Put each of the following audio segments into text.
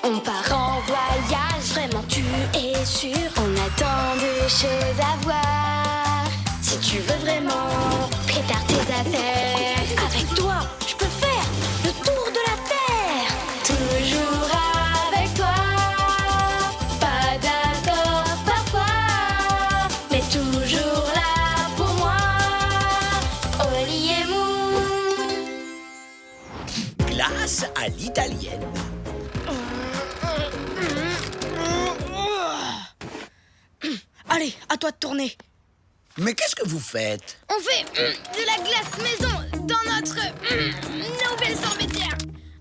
On part en voyage, vraiment tu es sûr. On a tant de choses à voir. Si tu veux vraiment, prépare tes affaires. Avec toi, je peux faire le tour de la terre. Toujours avec toi. Pas d'accord parfois, mais toujours là pour moi. Oli et Moon. Glace à l'italienne. Allez, à toi de tourner. Mais qu'est-ce que vous faites? On fait de la glace maison dans notre nouvelle sorbetière.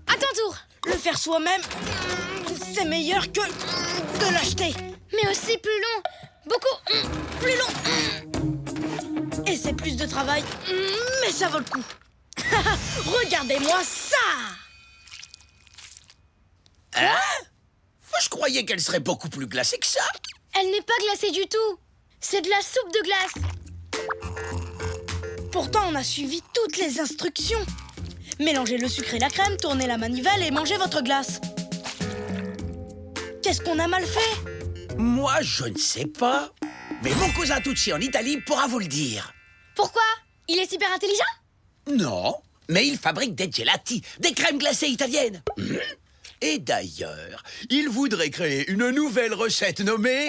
À ton tour. Le faire soi-même, c'est meilleur que de l'acheter. Mais aussi plus long. Beaucoup plus long. Et c'est plus de travail, mais ça vaut le coup. Regardez-moi ça! Hein? Je croyais qu'elle serait beaucoup plus glacée que ça. Elle n'est pas glacée du tout. C'est de la soupe de glace. Pourtant, on a suivi toutes les instructions. Mélangez le sucre et la crème, tournez la manivelle et mangez votre glace. Qu'est-ce qu'on a mal fait? Moi, je ne sais pas. Mais mon cousin Tucci en Italie pourra vous le dire. Pourquoi? Il est super intelligent? Non, mais il fabrique des gelati, des crèmes glacées italiennes. Et d'ailleurs, il voudrait créer une nouvelle recette nommée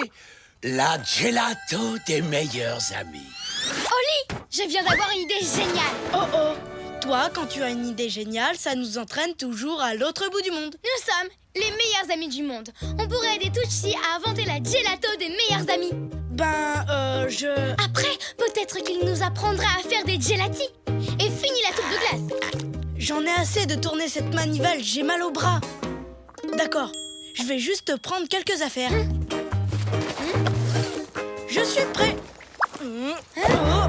la gelato des meilleurs amis. Oli, je viens d'avoir une idée géniale. Oh oh! Toi, quand tu as une idée géniale, ça nous entraîne toujours à l'autre bout du monde. Nous sommes les meilleurs amis du monde. On pourrait aider Tucci à inventer la gelato des meilleurs amis. Après, peut-être qu'il nous apprendra à faire des gelatis. Et fini la soupe de glace. J'en ai assez de tourner cette manivelle, j'ai mal au bras. D'accord, je vais juste prendre quelques affaires. Je suis prêt. Oh.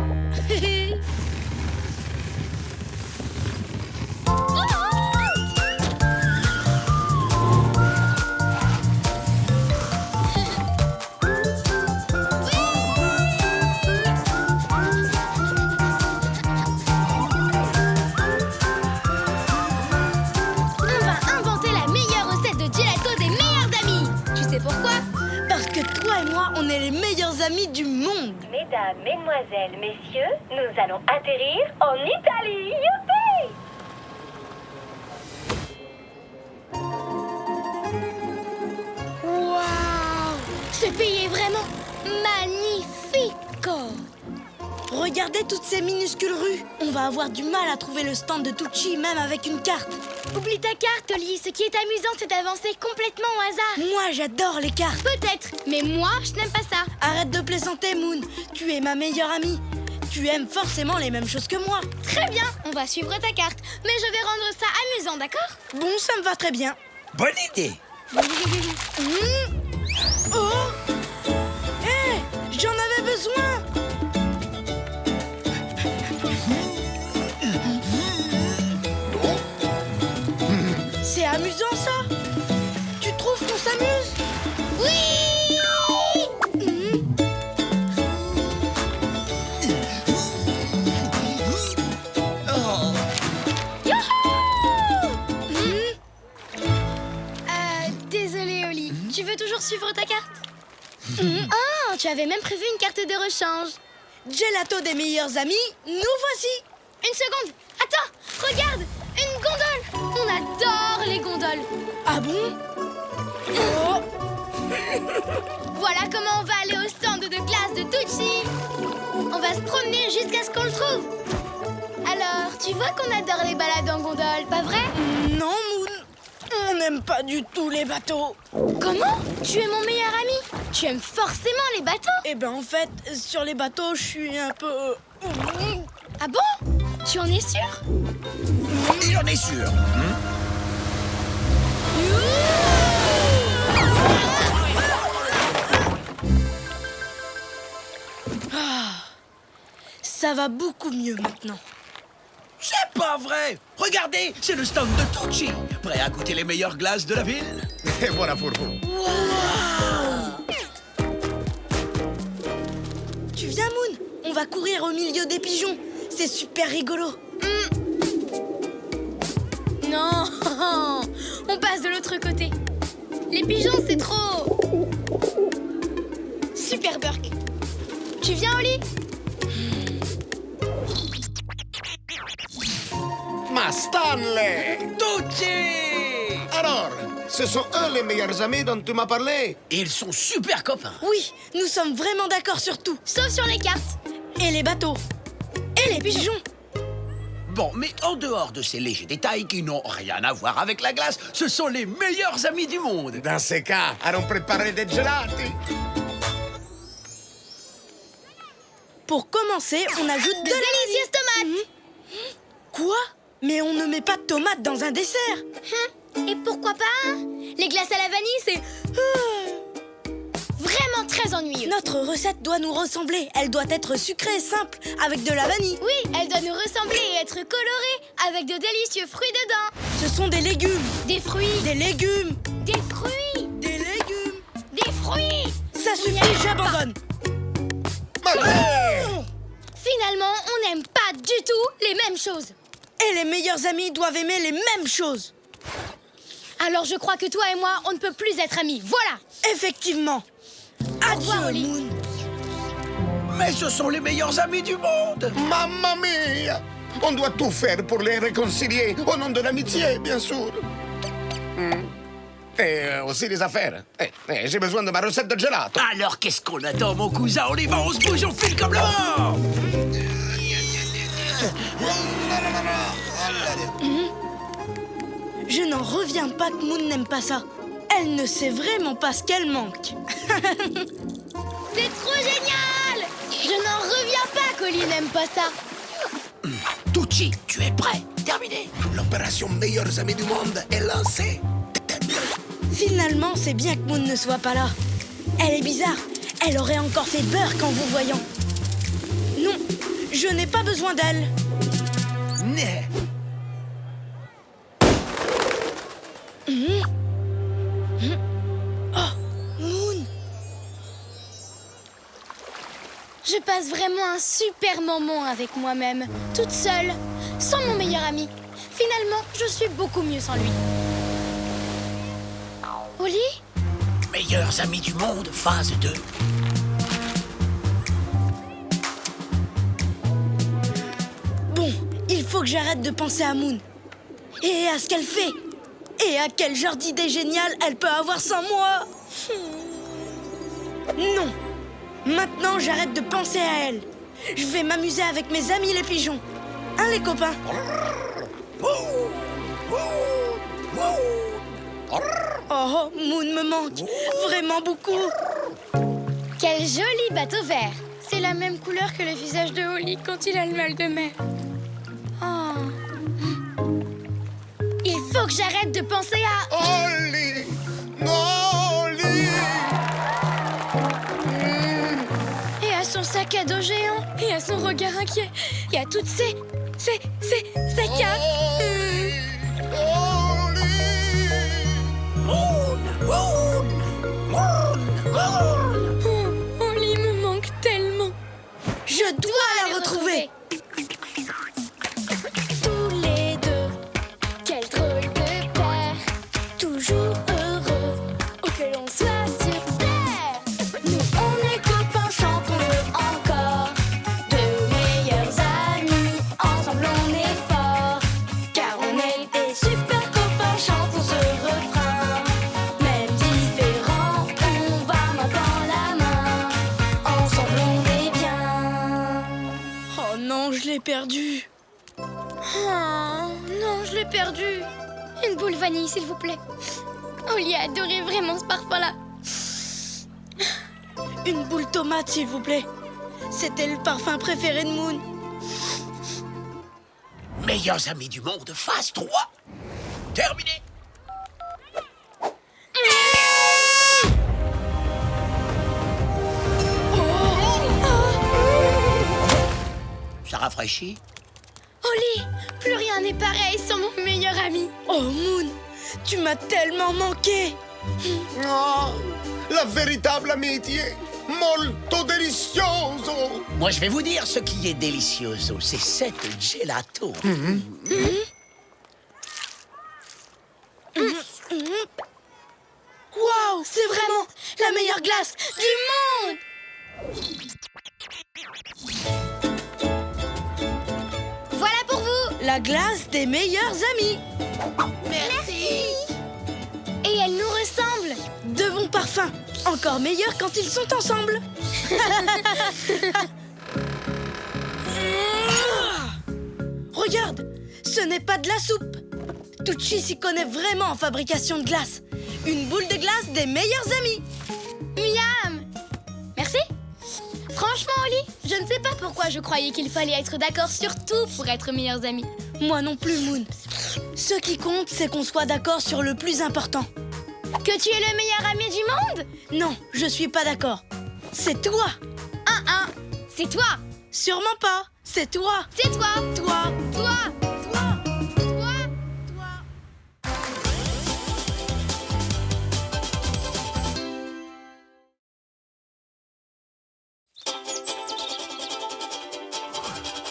On est les meilleurs amis du monde. Mesdames, mesdemoiselles, messieurs, nous allons atterrir en Italie. Youpi! Waouh! Ce pays est vraiment magnifique! Regardez toutes ces minuscules rues. On va avoir du mal à trouver le stand de Tucci, même avec une carte. Oublie ta carte, Oli. Ce qui est amusant, c'est d'avancer complètement au hasard. Moi, j'adore les cartes. Peut-être, mais moi, je n'aime pas ça. Arrête de plaisanter, Moon. Tu es ma meilleure amie. Tu aimes forcément les mêmes choses que moi. Très bien, on va suivre ta carte. Mais je vais rendre ça amusant, d'accord? Bon, ça me va très bien. Bonne idée. Oh! Hé! J'en avais besoin! C'est amusant, ça? Tu trouves qu'on s'amuse? Oui! Désolée, Oli. Tu veux toujours suivre ta carte? Oh, tu avais même prévu une carte de rechange. Gelato des meilleurs amis, nous voici! Une seconde. Attends, regarde, une gondole. On adore les gondoles. Ah bon? Oh! Voilà comment on va aller au stand de glace de Tucci. On va se promener jusqu'à ce qu'on le trouve. Alors, tu vois qu'on adore les balades en gondole, pas vrai? Non, Moon, on n'aime pas du tout les bateaux. Comment? Tu es mon meilleur ami. Tu aimes forcément les bateaux. Eh ben en fait, sur les bateaux, je suis un peu... Ah bon? Tu en es sûr? Il en est sûr. Ça va beaucoup mieux maintenant. C'est pas vrai. Regardez, c'est le stand de Tucci. Prêt à goûter les meilleures glaces de la ville? Et voilà pour vous. Tu viens, Moon? On va courir au milieu des pigeons. C'est super rigolo. Non, on passe de l'autre côté. Les pigeons, c'est trop... Super, Burk. Tu viens, Oli? Ma Stanley! Tucci! Alors, ce sont eux les meilleurs amis dont tu m'as parlé? Ils sont super copains. Oui, nous sommes vraiment d'accord sur tout. Sauf sur les cartes. Et les bateaux. Et les pigeons. Bon, mais en dehors de ces légers détails qui n'ont rien à voir avec la glace, ce sont les meilleurs amis du monde. Dans ces cas, allons préparer des gelati. Pour commencer, on ajoute De délicieuses tomates. Quoi? Mais on ne met pas de tomates dans un dessert. Et pourquoi pas? Les glaces à la vanille, c'est vraiment très ennuyeux. Notre recette doit nous ressembler. Elle doit être sucrée, simple, avec de la vanille. Oui, elle doit nous ressembler et être colorée avec de délicieux fruits dedans. Ce sont des légumes. Des fruits, Des légumes. des fruits, Des légumes. des fruits. Ça suffit, j'abandonne. Finalement, on n'aime pas du tout les mêmes choses. Et les meilleurs amis doivent aimer les mêmes choses. Alors je crois que toi et moi, on ne peut plus être amis. Voilà. Effectivement. revoir, Adieu, Oli. Moon. Mais ce sont les meilleurs amis du monde. Mamma mia! On doit tout faire pour les réconcilier, au nom de l'amitié, bien sûr. Et aussi les affaires. J'ai besoin de ma recette de gelato. Alors qu'est-ce qu'on attend, mon cousin? On y va, on se bouge, on file comme le vent. Je n'en reviens pas que Moon n'aime pas ça. Elle ne sait vraiment pas ce qu'elle manque. C'est trop génial. Je n'en reviens pas qu'Oli n'aime pas ça. Tucci, tu es prêt? Terminé. L'opération Meilleurs Amis du Monde est lancée. Finalement, c'est bien que Moon ne soit pas là. Elle est bizarre. Elle aurait encore fait Burk en vous voyant. Non, je n'ai pas besoin d'elle. Né. Moon, Je passe vraiment un super moment avec moi-même, toute seule, sans mon meilleur ami. Finalement, je suis beaucoup mieux sans lui. Oli? Meilleurs amis du monde, phase 2. bon, il faut que j'arrête de penser à Moon. Et à ce qu'elle fait. Et à quel genre d'idée géniale elle peut avoir sans moi. Non. Maintenant, j'arrête de penser à elle. Je vais m'amuser avec mes amis les pigeons. Hein, les copains? Oh, Moon me manque. Vraiment beaucoup. Quel joli bateau vert! C'est la même couleur que le visage de Oli quand il a le mal de mer. Oh. Il faut que j'arrête de penser à... Oli! Oli! Et à son sac à dos géant, et à son regard inquiet, et à toutes ces cartes. Oh, Oli me manque tellement. Je dois la retrouver. Tous les deux, quel drôle de paire. Toujours heureux, où que l'on soit sur terre. Nous, on est copains, chantons-le encore. Deux meilleurs amis, ensemble on est forts. Car on est des super copains, chantons ce refrain. Même différents, on va main dans la main. Ensemble on est bien. Oh non, je l'ai perdu. Oh, non, je l'ai perdu. Une boule vanille, s'il vous plaît. Oli a adoré vraiment ce parfum-là. Une boule tomate, s'il vous plaît. C'était le parfum préféré de Moon. Meilleurs amis du monde, phase 3. Terminé. Ça rafraîchit? Oli, plus rien n'est pareil sans mon meilleur ami. Oh Moon, tu m'as tellement manqué. Oh, la véritable amitié! Molto delicioso! Moi, je vais vous dire ce qui est delicioso, c'est cette gelato. Quoi? meilleure glace du monde! Voilà pour vous. La glace des meilleurs amis! Merci. Et elle nous ressemble. De bons parfums, encore meilleurs quand ils sont ensemble! Regarde, ce n'est pas de la soupe. Tucci s'y connaît vraiment en fabrication de glace. Une boule de glace des meilleurs amis. Miam. Merci. Franchement, Oli, je ne sais pas pourquoi je croyais qu'il fallait être d'accord sur tout pour être meilleurs amis. Moi non plus, Moon. Ce qui compte, c'est qu'on soit d'accord sur le plus important. Que tu es le meilleur ami du monde? Non, je suis pas d'accord. C'est toi. C'est toi. Sûrement pas. C'est toi. C'est toi. Toi. Toi. Toi.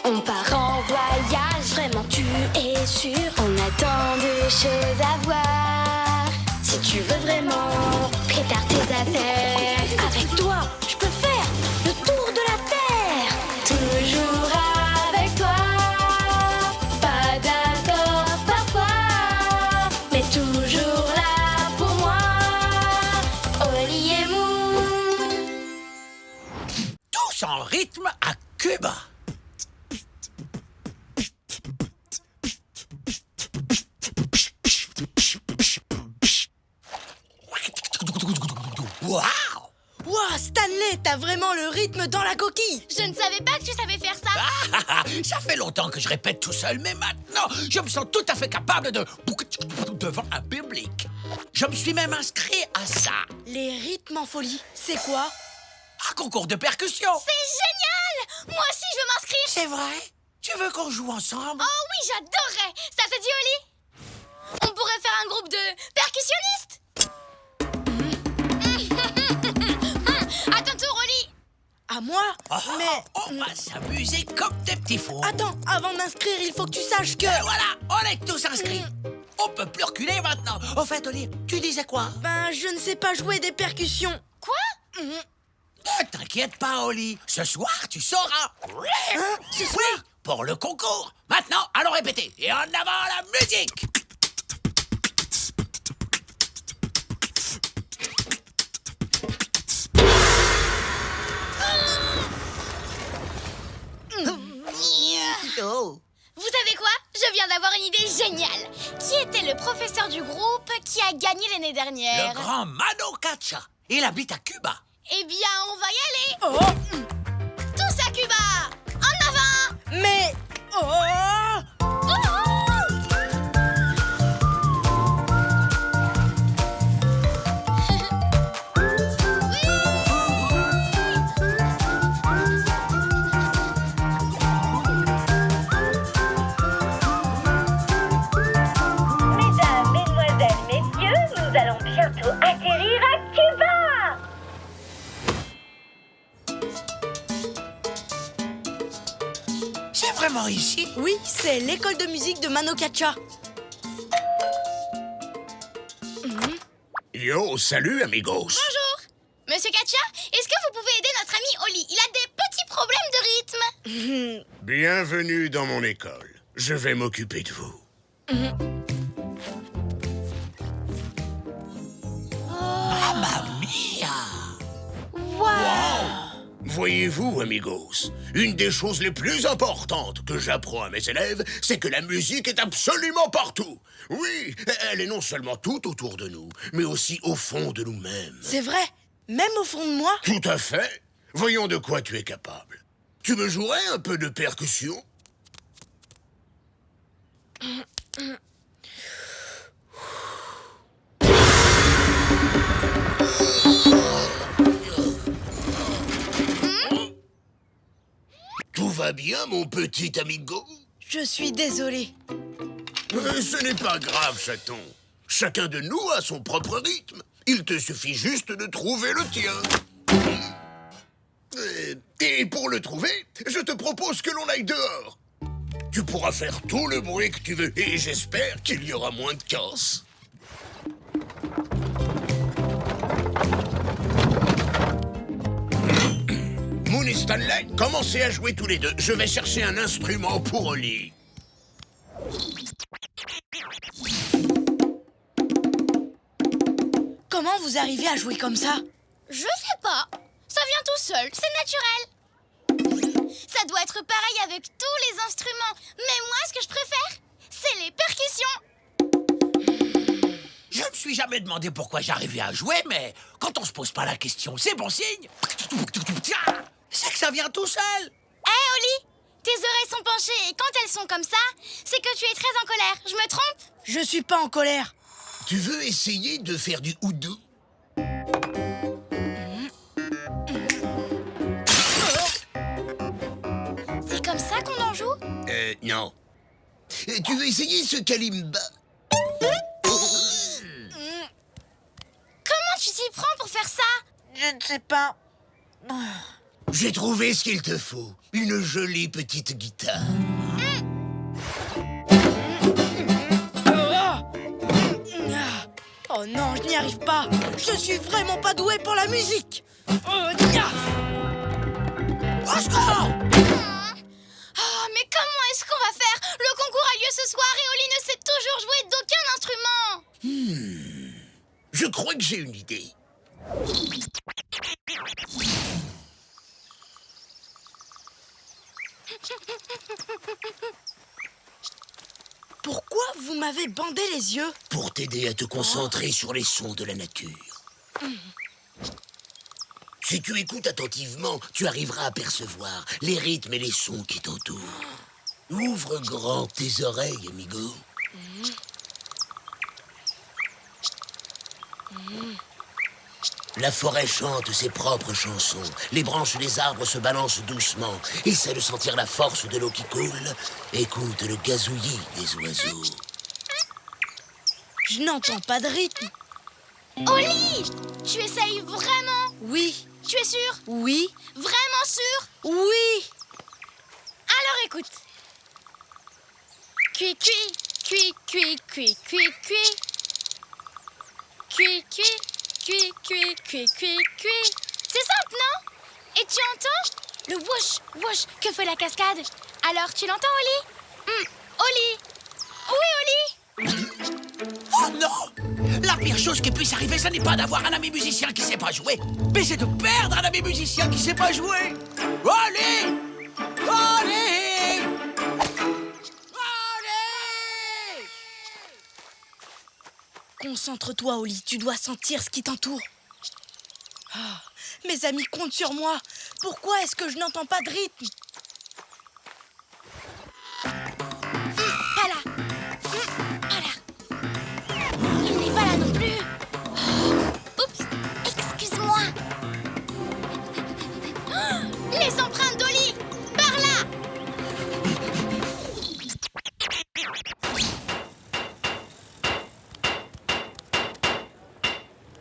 On part en voyage, vraiment tu es sûr. On a tant de choses à voir. Si tu veux vraiment, prépare tes affaires. Avec toi, je peux faire le tour de la Terre. Toujours avec toi. Pas d'accord parfois, mais toujours là pour moi. Oli et Moon. Tous en rythme à Cuba. Waouh! Wow, Stanley, t'as vraiment le rythme dans la coquille. Je ne savais pas que tu savais faire ça. Ça fait longtemps que je répète tout seul, mais maintenant, je me sens tout à fait capable de... devant un public. Je me suis même inscrit à ça. Les rythmes en folie, c'est quoi? Un concours de percussion. C'est génial. Moi aussi, je veux m'inscrire. C'est vrai? Tu veux qu'on joue ensemble? Oh oui, j'adorerais. Ça te dit, Oli? On pourrait faire un groupe de percussionnistes. À ton tour, Oli. À moi? Mais... On va s'amuser comme des petits fous. Attends, avant de m'inscrire, il faut que tu saches que... Et voilà, on est tous inscrits. On peut plus reculer maintenant. Au fait, Oli, tu disais quoi? Ben, je ne sais pas jouer des percussions. Quoi? Ne t'inquiète pas, Oli. Ce soir, tu sauras. Ce soir? Oui, pour le concours. Maintenant, allons répéter. Et en avant la musique. Oh. Vous savez quoi? Je viens d'avoir une idée géniale. Qui était le professeur du groupe qui a gagné l'année dernière? Le grand Mano Cacha. Il habite à Cuba. Eh bien, on va y aller. Oh! Tous à Cuba. En avant. Mais... Oh! Mesdames, mesdemoiselles, messieurs, nous allons bientôt atterrir à Cuba. C'est vraiment ici? Oui, c'est l'école de musique de Mano Cacha. Yo, salut, amigos. Bonjour. Monsieur Katia, est-ce que vous pouvez aider notre ami Oli? Il a des petits problèmes de rythme. Bienvenue dans mon école. Je vais m'occuper de vous. Mamma mia! Voyez-vous, amigos, une des choses les plus importantes que j'apprends à mes élèves, c'est que la musique est absolument partout. Oui, elle est non seulement tout autour de nous, mais aussi au fond de nous-mêmes. C'est vrai, même au fond de moi. Tout à fait. Voyons de quoi tu es capable. Tu me jouerais un peu de percussion? Tout va bien, mon petit amigo? Je suis désolée. Ce n'est pas grave, chaton. Chacun de nous a son propre rythme. Il te suffit juste de trouver le tien. Et pour le trouver, je te propose que l'on aille dehors. Tu pourras faire tout le bruit que tu veux et j'espère qu'il y aura moins de casse. Moon et Stanley, commencez à jouer tous les deux. Je vais chercher un instrument pour Oli. Comment vous arrivez à jouer comme ça? Je sais pas. Ça vient tout seul, c'est naturel. Ça doit être pareil avec tous les instruments. Mais moi, ce que je préfère, c'est les percussions. Je me suis jamais demandé pourquoi j'arrivais à jouer, mais quand on se pose pas la question, c'est bon signe. C'est que ça vient tout seul. Hé, Oli, tes oreilles sont penchées et quand elles sont comme ça, c'est que tu es très en colère. Je me trompe? Je suis pas en colère. Tu veux essayer de faire du oudou? C'est comme ça qu'on en joue? Non. Tu veux essayer ce kalimba? Comment tu t'y prends pour faire ça? Je ne sais pas. J'ai trouvé ce qu'il te faut. Une jolie petite guitare. Oh non, je n'y arrive pas. Je suis vraiment pas doué pour la musique. Oh, mais comment est-ce qu'on va faire? Le concours a lieu ce soir et Oli ne sait toujours jouer d'aucun instrument. Je crois que j'ai une idée. Pourquoi vous m'avez bandé les yeux? Pour t'aider à te concentrer sur les sons de la nature. Si tu écoutes attentivement, tu arriveras à percevoir les rythmes et les sons qui t'entourent. Ouvre grand tes oreilles, amigo. La forêt chante ses propres chansons. Les branches des arbres se balancent doucement. Essaie de sentir la force de l'eau qui coule. Écoute le gazouillis des oiseaux. Je n'entends pas de rythme. Oli, tu essayes vraiment? Oui, Tu es sûr? oui, Vraiment sûr? oui. Alors écoute. Cui cui, cui cui cui cui cui. Cui cui, cui cui cui cui cui. C'est simple, non? Et tu entends le whoosh whoosh que fait la cascade? Alors tu l'entends, Oli? Oli? Oui, Oli? Oh non! La pire chose qui puisse arriver, ce n'est pas d'avoir un ami musicien qui sait pas jouer, mais c'est de perdre un ami musicien qui sait pas jouer. Allez! Allez! Allez! Concentre-toi, Oli, tu dois sentir ce qui t'entoure. Ah, mes amis comptent sur moi. Pourquoi est-ce que je n'entends pas de rythme? Pas là. Pas là. Il n'est pas là non plus. Oups, excuse-moi. Les empreintes d'Oli, par là.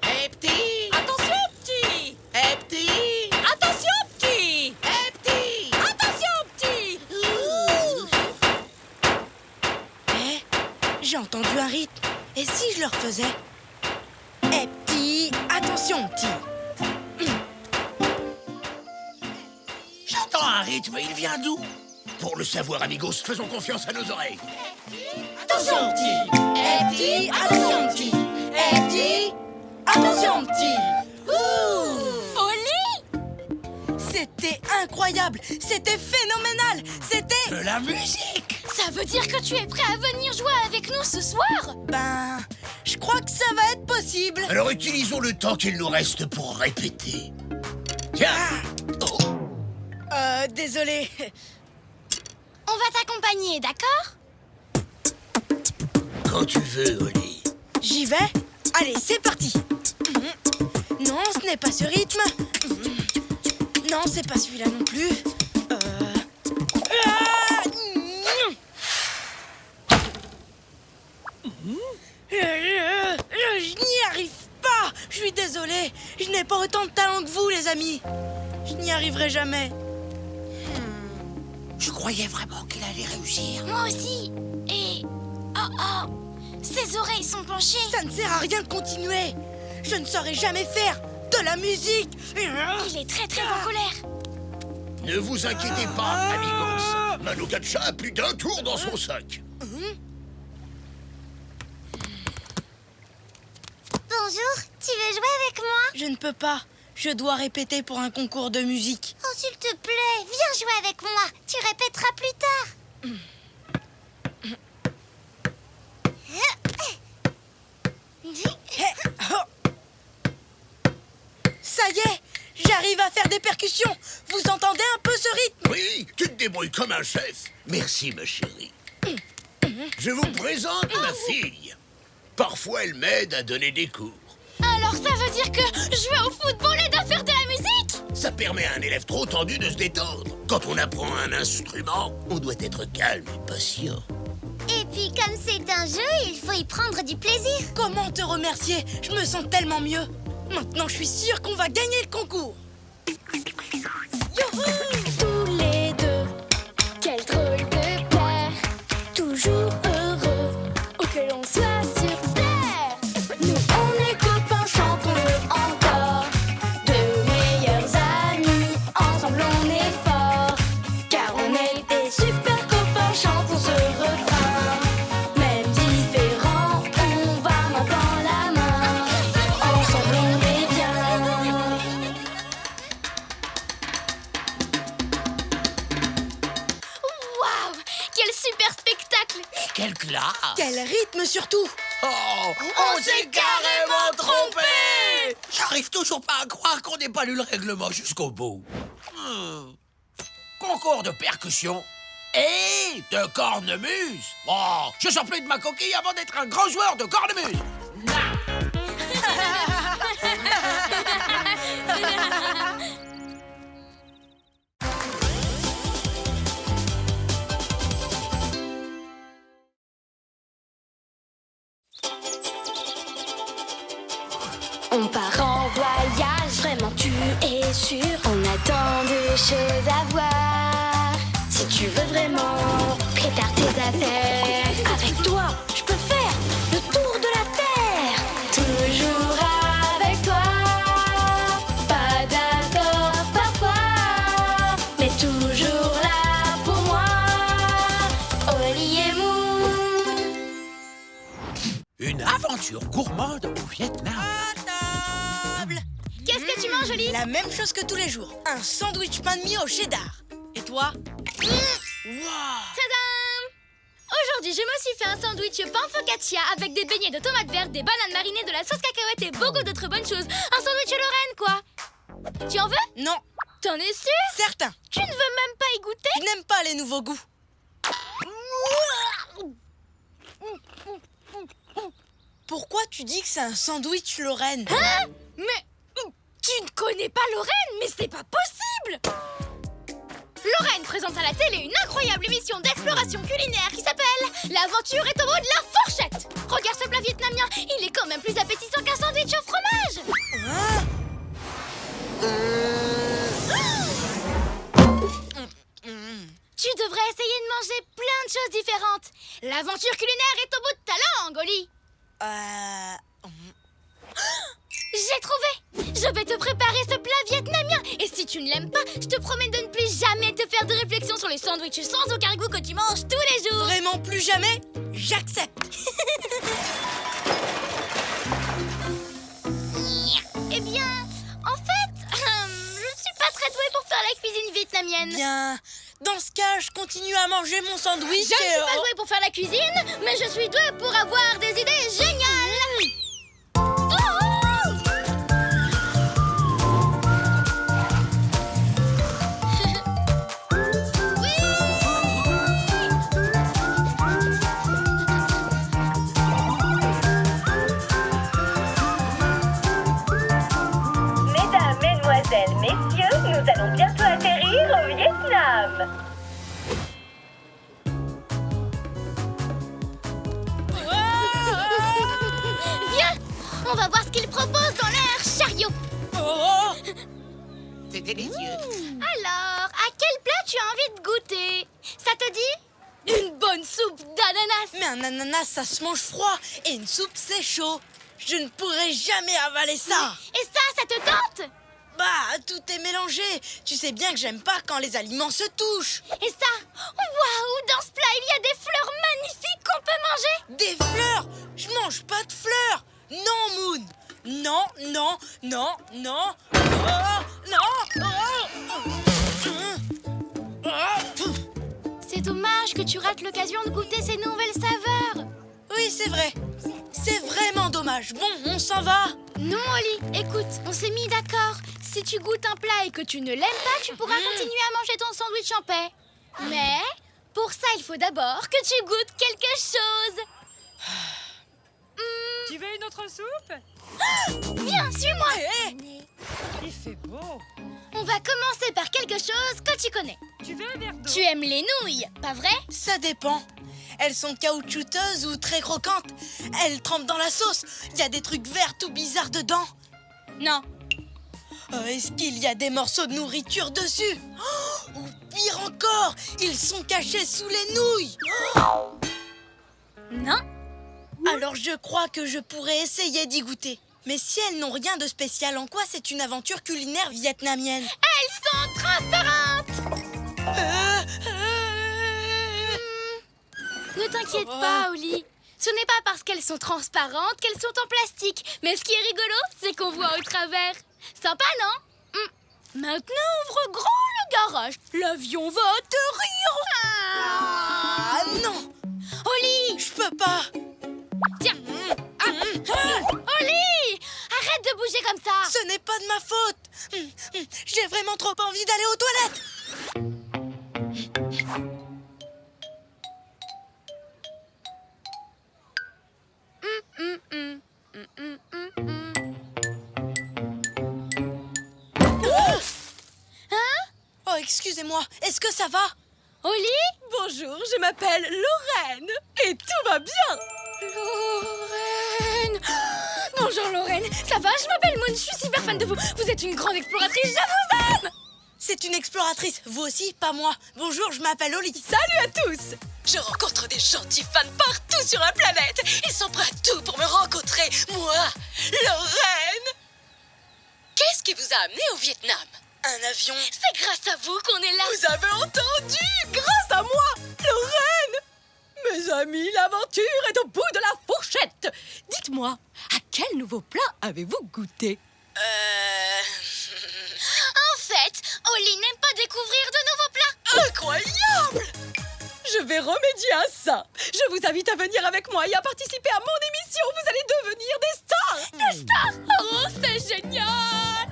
Hé petit! Attention, petit! Hé petit! Attention, petit! Hé petit! Attention, petit! Eh, j'ai entendu un rythme. Et si je le refaisais? Eh, petit, attention, petit. J'entends un rythme, il vient d'où? Pour le savoir, amigos, faisons confiance à nos oreilles. Attention, petit. Eh, petit, attention, petit. Eh, petit, attention, petit. Oli, C'était incroyable. C'était phénoménal. C'était... De la musique! ça veut dire que tu es prêt à venir jouer avec nous ce soir? Ben, je crois que ça va être possible. Alors utilisons le temps qu'il nous reste pour répéter. Tiens! Oh. Désolé. On va t'accompagner, d'accord? Quand tu veux, Oli. J'y vais? Allez, c'est parti. Non, ce n'est pas ce rythme. Non, c'est pas celui-là non plus. Je n'y arrive pas. Je suis désolé. Je n'ai pas autant de talent que vous, les amis. Je n'y arriverai jamais. Je croyais vraiment qu'il allait réussir. Moi aussi. Et... oh, ses oreilles sont penchées. Ça ne sert à rien de continuer. Je ne saurais jamais faire de la musique. Il est très très en colère. Ne vous inquiétez pas, amigos. Manu Katcha a plus d'un tour dans son sac. Bonjour, tu veux jouer avec moi? Je ne peux pas. Je dois répéter pour un concours de musique. Oh, s'il te plaît, viens jouer avec moi. Tu répéteras plus tard. Ça y est, j'arrive à faire des percussions. Vous entendez un peu ce rythme? Oui, tu te débrouilles comme un chef. Merci, ma chérie. Je vous présente ma fille. Parfois, elle m'aide à donner des cours. Alors ça veut dire que jouer au football et de faire de la musique? Ça permet à un élève trop tendu de se détendre. Quand on apprend un instrument, on doit être calme et patient. Et puis comme c'est un jeu, il faut y prendre du plaisir. Comment te remercier? Je me sens tellement mieux. Maintenant, je suis sûre qu'on va gagner le concours. Youhou! Tous les deux, quel drôle de paire. Toujours heureux, où que l'on soit sur terre. Nous on est copains, chantons-le encore. Deux meilleurs amis, ensemble on est forts. Car on est des super copains, chantons ce refrain. Même différents, on va main dans la main. Ensemble on est bien. Waouh, quel super spectacle! Quelle classe! Quel rythme surtout! Oh, on s'est carrément trompé! J'arrive toujours pas à croire qu'on n'ait pas lu le règlement jusqu'au bout. Concours de percussion et de cornemuse. Oh, je sors plus de ma coquille avant d'être un grand joueur de cornemuse. On part en voyage, vraiment tu es sûr. On a tant de choses à voir. Si tu veux vraiment prépare tes affaires. Avec toi, je peux faire le tour de la terre. Toujours avec toi. Pas d'accord parfois, mais toujours là pour moi. Oli et Mou. Une aventure gourmande au Vietnam. Qu'est-ce que tu manges, Oli? La même chose que tous les jours. Un sandwich pain de mie au cheddar. Et toi? Wow! Tadam! Aujourd'hui, je me suis fait un sandwich pain focaccia avec des beignets de tomates vertes, des bananes marinées, de la sauce cacahuète et beaucoup d'autres bonnes choses. Un sandwich Lorraine, quoi! Tu en veux? Non, T'en es sûr? certain. Tu ne veux même pas y goûter? Je n'aime pas les nouveaux goûts. Pourquoi tu dis que c'est un sandwich Lorraine? Hein? Mais tu ne connais pas Lorraine? Mais c'est pas possible! Lorraine présente à la télé une incroyable émission d'exploration culinaire qui s'appelle L'aventure est au bout de la fourchette. Regarde ce plat vietnamien, il est quand même plus appétissant qu'un sandwich au fromage. Hein? Tu devrais essayer de manger plein de choses différentes. L'aventure culinaire est au bout de ta langue, Oli. J'ai trouvé! Je vais te préparer ce plat vietnamien. Et si tu ne l'aimes pas, je te promets de ne plus jamais te faire de réflexion sur les sandwichs sans aucun goût que tu manges tous les jours. Vraiment plus jamais? J'accepte. Eh bien, en fait, je ne suis pas très douée pour faire la cuisine vietnamienne. Bien. Dans ce cas, je continue à manger mon sandwich. Je ne suis pas douée pour faire la cuisine, mais je suis douée pour avoir des idées géniales. Mesdames, mesdemoiselles, messieurs, nous allons bientôt atterrir au Vietnam. Viens, on va voir ce qu'ils proposent dans leur chariot. Oh! C'est délicieux. Alors, à quel plat tu as envie de goûter? Ça te dit? Une bonne soupe d'ananas. Mais un ananas, ça se mange froid. Et une soupe, c'est chaud. Je ne pourrai jamais avaler ça. Et ça te tente? Bah, tout est mélangé. Tu sais bien que j'aime pas quand les aliments se touchent. Et ça, waouh, dans ce plat, il y a des fleurs magnifiques qu'on peut manger. Des fleurs? Je mange pas de fleurs. Non, Moon. Non, non, non, non. Oh, non. C'est dommage que tu rates l'occasion de goûter ces nouvelles saveurs. Oui, c'est vrai. C'est vraiment dommage. Bon, on s'en va. Non, Oli, écoute, on s'est mis d'accord. Si tu goûtes un plat et que tu ne l'aimes pas, tu pourras continuer à manger ton sandwich en paix. Mais pour ça, il faut d'abord que tu goûtes quelque chose. Tu veux une autre soupe? Viens, suis-moi. Il fait beau. On va commencer par quelque chose que tu connais. Tu veux un verre d'eau? Tu aimes les nouilles, pas vrai? Ça dépend. Elles sont caoutchouteuses ou très croquantes. Elles trempent dans la sauce. Il y a des trucs verts tout bizarres dedans. Non. Est-ce qu'il y a des morceaux de nourriture dessus? Ou pire encore, ils sont cachés sous les nouilles. Non. Alors je crois que je pourrais essayer d'y goûter. Mais si elles n'ont rien de spécial, en quoi c'est une aventure culinaire vietnamienne? Elles sont transparentes. Ne t'inquiète pas, Oli. Ce n'est pas parce qu'elles sont transparentes qu'elles sont en plastique. Mais ce qui est rigolo, c'est qu'on voit au travers. Sympa, non? Maintenant, ouvre grand le garage. L'avion va atterrir. Ah non, Oli, je peux pas. tiens. Oli, arrête de bouger comme ça. Ce n'est pas de ma faute. J'ai vraiment trop envie d'aller aux toilettes. Oh, excusez-moi, est-ce que ça va? Oli? Bonjour, je m'appelle Lorraine et tout va bien. Lorraine. Bonjour Lorraine, ça va? Je m'appelle Moon, je suis super fan de vous. Vous êtes une grande exploratrice, je vous aime. C'est une exploratrice, vous aussi, pas moi. Bonjour, je m'appelle Oli. Salut à tous. Je rencontre des gentils fans partout sur la planète. Ils sont prêts à tout pour me rencontrer, moi, Lorraine. Qu'est-ce qui vous a amené au Vietnam? Un avion. C'est grâce à vous qu'on est là. Vous avez entendu? Grâce à moi, Lorraine. Mes amis, l'aventure est au bout de la fourchette. Dites-moi, à quel nouveau plat avez-vous goûté? En fait, Oli n'aime pas découvrir de nouveaux plats. Incroyable! Je vais remédier à ça. Je vous invite à venir avec moi et à participer à mon émission. Vous allez devenir des stars. Oh, c'est génial.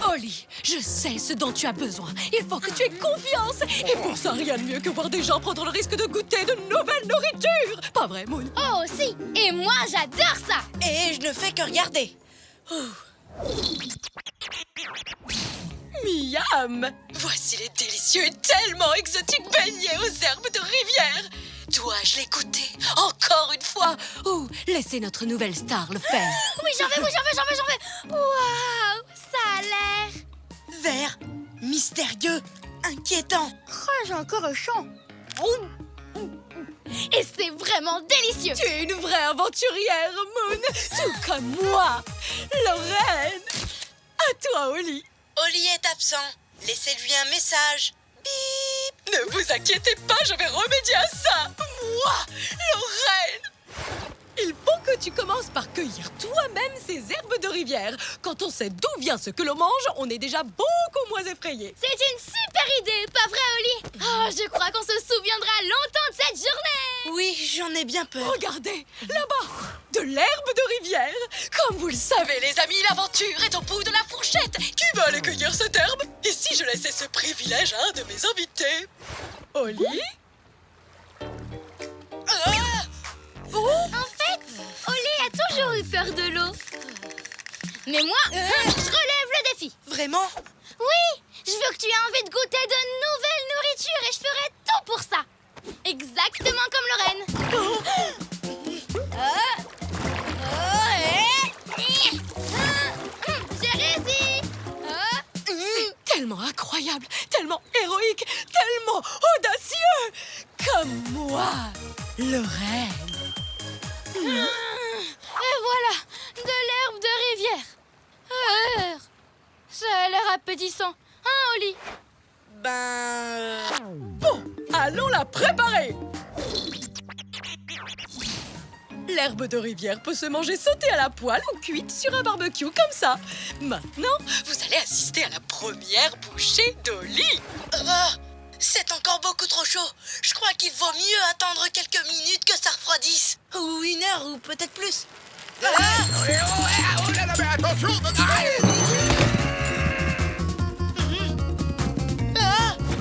Oli, je sais ce dont tu as besoin. Il faut que tu aies confiance. Et pour ça, rien de mieux que voir des gens prendre le risque de goûter de nouvelles nourritures. Pas vrai, Moon? Oh, si. Et moi, j'adore ça. Et je ne fais que regarder. Miam! Voici les délicieux et tellement exotiques beignets aux herbes de rivière. Dois-je les goûter encore une fois? Ou laissez notre nouvelle star le faire? Oui, j'en veux. Waouh, ça a l'air. Vert, mystérieux, inquiétant. Oh, j'ai encore un chant. Et c'est vraiment délicieux. Tu es une vraie aventurière, Moon, tout comme moi. Lorraine, à toi, Oli. Oli est absent. Laissez-lui un message. Bip. Ne vous inquiétez pas, je vais remédier à ça. Moi, Lorraine. Il faut que tu commences par cueillir toi-même ces herbes de rivière. Quand on sait d'où vient ce que l'on mange, on est déjà beaucoup moins effrayé. C'est une super idée, pas vrai, Oli? Oh, je crois qu'on se souviendra longtemps de cette journée. Oui, j'en ai bien peur. Regardez, là-bas, de l'herbe de rivière. Comme vous le savez, les amis, l'aventure est au bout de la fourchette. Qui va aller cueillir cette herbe? Et si je laissais ce privilège à un de mes invités? Oli? En fait, Oli a toujours eu peur de l'eau. Mais moi, je relève le défi. Vraiment? Oui, je veux que tu aies envie de goûter de nouvelles nourritures et je ferai tout pour ça. Exactement comme Lorraine. J'ai réussi. C'est tellement incroyable, tellement héroïque, tellement audacieux. Comme moi, Lorraine. Et voilà, de l'herbe de rivière. appétissant. Hein, Oli? Bon, allons la préparer. L'herbe de rivière peut se manger sautée à la poêle ou cuite sur un barbecue comme ça. Maintenant, vous allez assister à la première bouchée d'Oli. C'est encore beaucoup trop chaud. Je crois qu'il vaut mieux attendre quelques minutes que ça refroidisse. Ou 1 heure, ou peut-être plus. Oh là là, mais attention!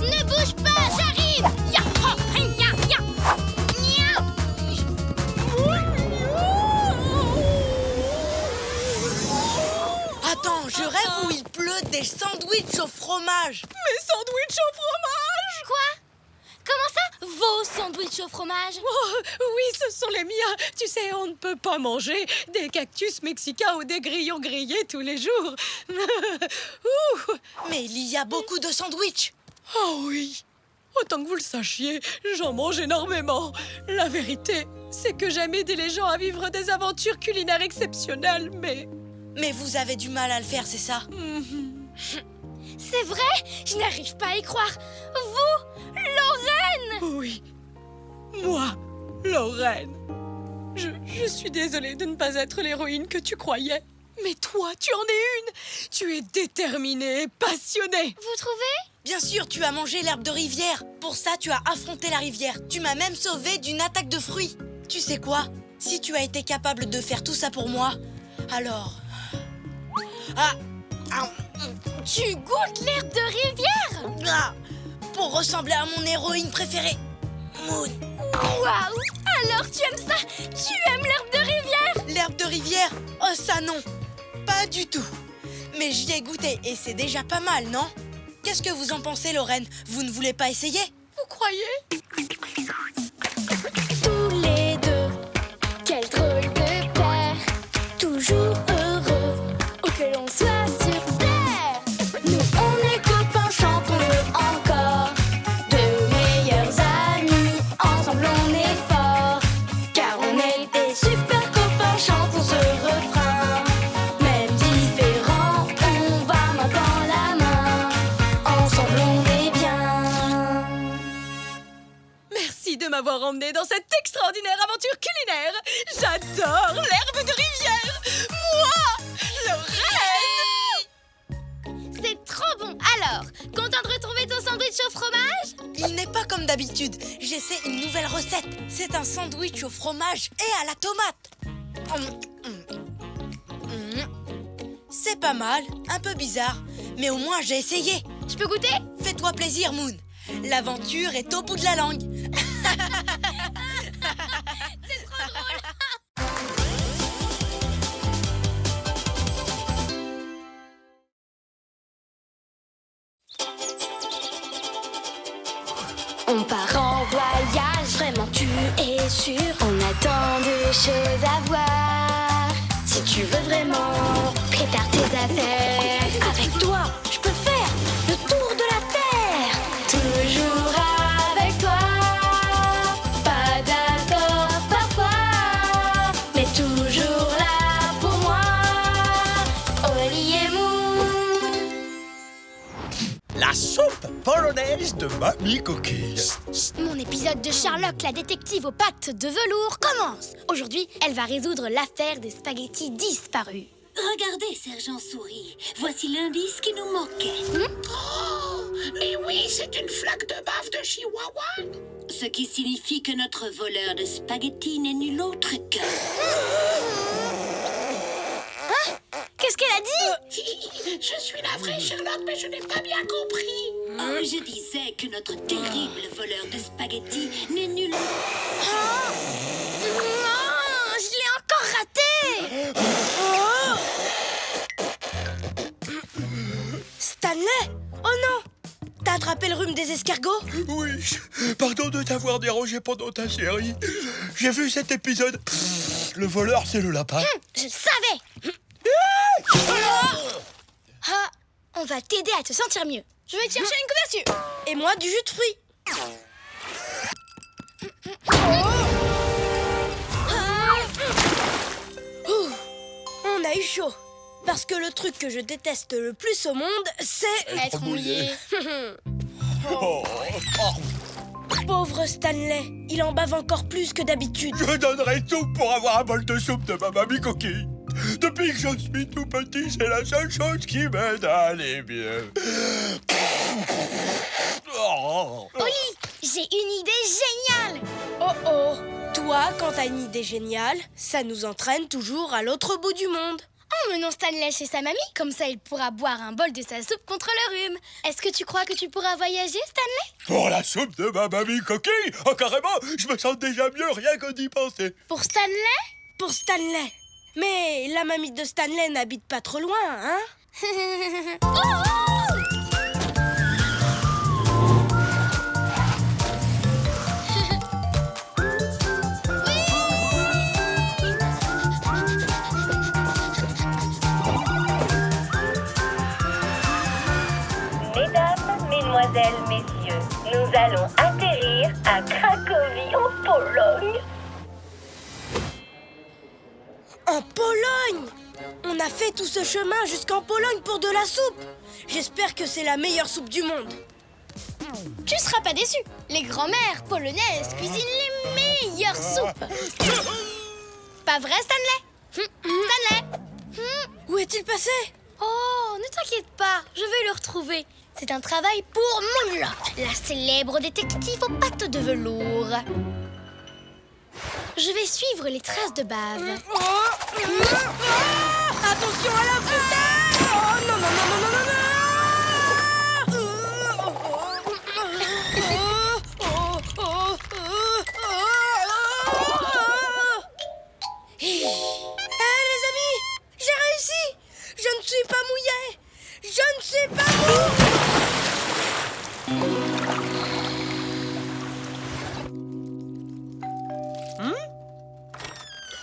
Ne bouge pas, j'arrive. Ya, oh, ya, ya. Nya. Attends, je rêve où il pleut des sandwichs au fromage. Mes sandwichs au fromage. Quoi? Comment ça? Vos sandwichs au fromage? Oh, oui, ce sont les miens. Tu sais, on ne peut pas manger des cactus mexicains ou des grillons grillés tous les jours. Ouh. Mais il y a beaucoup de sandwichs. Oh oui. Autant que vous le sachiez, j'en mange énormément. La vérité, c'est que j'aime aider les gens à vivre des aventures culinaires exceptionnelles, mais... Mais vous avez du mal à le faire, c'est ça? C'est vrai? Je n'arrive pas à y croire. Vous, Lorraine? Oui, moi, Lorraine. Je suis désolée de ne pas être l'héroïne que tu croyais. Mais toi, tu en es une. Tu es déterminée et passionnée. Vous trouvez? Bien sûr, tu as mangé l'herbe de rivière. Pour ça, tu as affronté la rivière. Tu m'as même sauvée d'une attaque de fruits. Tu sais quoi? Si tu as été capable de faire tout ça pour moi, alors... Tu goûtes l'herbe de rivière? Pour ressembler à mon héroïne préférée, Moon. Waouh! Alors tu aimes ça? Tu aimes l'herbe de rivière? L'herbe de rivière? Oh ça non, pas du tout. Mais j'y ai goûté et c'est déjà pas mal, non? Qu'est-ce que vous en pensez, Lorraine? Vous ne voulez pas essayer? Vous croyez? Tous les deux, quel drôle de paire. Toujours heureux, où que l'on soit sur terre. Nous on est copains, chantons-le encore. De meilleurs amis, ensemble on est forts. Car on est des super copains, chantons ce refrain. Même différents, on va main dans la main. Ensemble on est bien. Merci de m'avoir emmenée dans cette extraordinaire aventure culinaire. J'adore l'herbe de rivière. Moi, Lorraine. C'est trop bon. Alors, content de retrouver ton sandwich au fromage? Il n'est pas comme d'habitude. J'essaie une nouvelle recette. C'est un sandwich au fromage et à la tomate. C'est pas mal, un peu bizarre, mais au moins j'ai essayé. Je peux goûter? Fais-toi plaisir, Moon. L'aventure est au bout de la langue. C'est trop drôle. On part en voyage, vraiment tu es sûr. On a tant de choses à voir. Si tu veux vraiment, prépare tes affaires. Avec toi, je peux faire le tour de la terre. Toujours avec toi. Pas d'accord parfois, mais toujours là pour moi. Oli et Moon. La soupe polonaise de Mamie Coquille. Mon épisode de Sherlock, la détective aux pattes de velours, commence. Aujourd'hui, elle va résoudre l'affaire des spaghettis disparus. Regardez, Sergent Souris. Voici l'indice qui nous manquait. Mais oui, c'est une flaque de bave de Chihuahua. Ce qui signifie que notre voleur de spaghettis n'est nul autre que... Qu'est-ce qu'elle a dit? Je suis navrée, Sherlock, mais je n'ai pas bien compris. Oh, je disais que notre terrible voleur de spaghettis n'est nul autre... Non, je l'ai encore raté. Stanley? Oh non! T'as attrapé le rhume des escargots? Oui, pardon de t'avoir dérangé pendant ta série. J'ai vu cet épisode. Le voleur, c'est le lapin. Je le savais. Ah, on va t'aider à te sentir mieux. Je vais te chercher une couverture. Et moi, du jus de fruits. On a eu chaud. Parce que le truc que je déteste le plus au monde, c'est... Être mouillé. Pauvre Stanley, il en bave encore plus que d'habitude. Je donnerais tout pour avoir un bol de soupe de ma mamie coquille. Depuis que je suis tout petit, c'est la seule chose qui m'aide à aller bien. Oli, j'ai une idée géniale. Oh, toi, quand t'as une idée géniale, ça nous entraîne toujours à l'autre bout du monde. Emmenons Stanley chez sa mamie, comme ça il pourra boire un bol de sa soupe contre le rhume. Est-ce que tu crois que tu pourras voyager, Stanley? Pour la soupe de ma mamie coquille, oh carrément, je me sens déjà mieux rien que d'y penser. Pour Stanley? Pour Stanley. Mais la mamie de Stanley n'habite pas trop loin, hein? Mesdames, mesdemoiselles, messieurs, nous allons atterrir à Cracovie en Pologne. En Pologne! On a fait tout ce chemin jusqu'en Pologne pour de la soupe. J'espère que c'est la meilleure soupe du monde. Tu seras pas déçu. Les grands-mères polonaises cuisinent les meilleures soupes. Pas vrai, Stanley? Stanley? Où est-il passé? Oh, ne t'inquiète pas, je vais le retrouver. C'est un travail pour Moonlock, la célèbre détective aux pattes de velours. Je vais suivre les traces de bave. Attention à la foutaise! Oh non, non, non, non, non, non, les amis, j'ai réussi! Je ne suis pas mouillé! Je ne suis pas mouillé!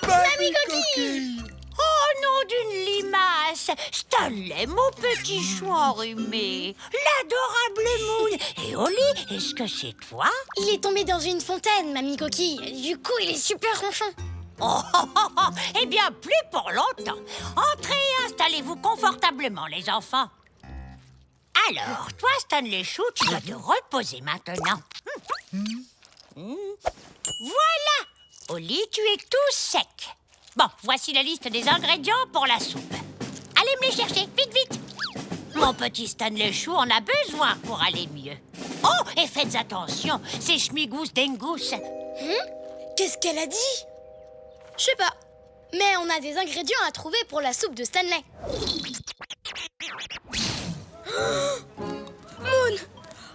Mamie coquille! Oh nom d'une limace! Stanley, mon petit chou enrhumé! L'adorable Moon! Et Oli, est-ce que c'est toi? Il est tombé dans une fontaine, mamie coquille. Du coup, il est super ronchon. Oh, oh, oh, oh. Eh bien, plus pour longtemps. Entrez et installez-vous confortablement, les enfants. Alors, toi, Stanley Chou, tu dois te reposer maintenant. Voilà! Oli, tu es tout sec. Bon, voici la liste des ingrédients pour la soupe. Allez me les chercher, vite, vite. Mon petit Stanley Chou en a besoin pour aller mieux. Oh, et faites attention, c'est Schmigus Dengus. Qu'est-ce qu'elle a dit? Je sais pas. Mais on a des ingrédients à trouver pour la soupe de Stanley. Moon,